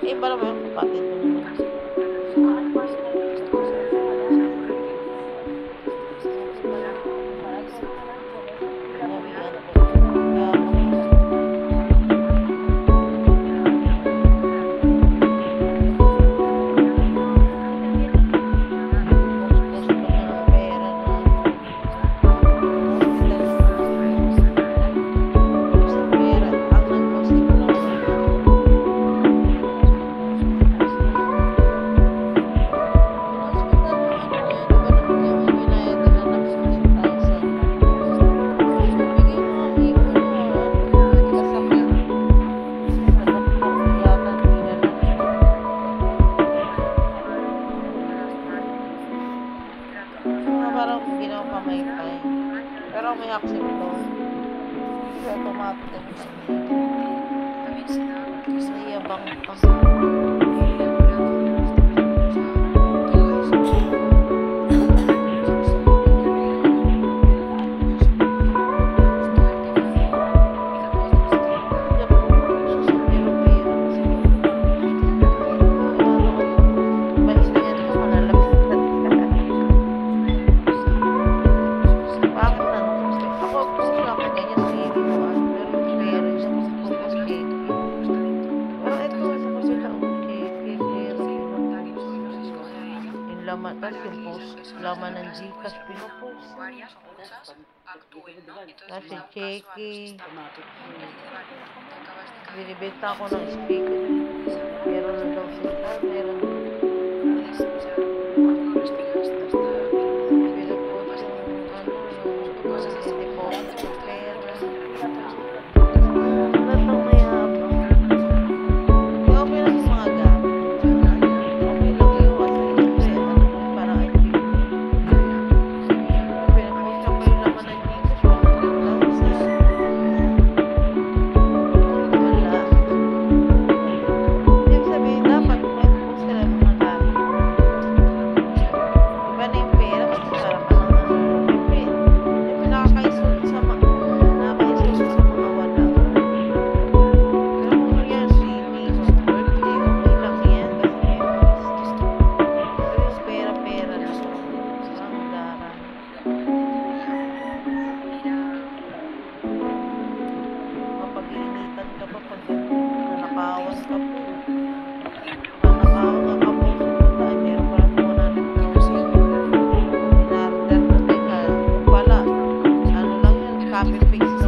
Iba naman yung kapatid mo naman. Parang ginawa pamaypay. Pero may accent to. So, automatic. Nayabang pa. Laman, tapos yung post, laman ng Gcash, pinupost. Tapos yung cheque. Binibenta ako ng speaker. Meron na daw sila, meron. Pinupost yung deposit ng pera. Copy paste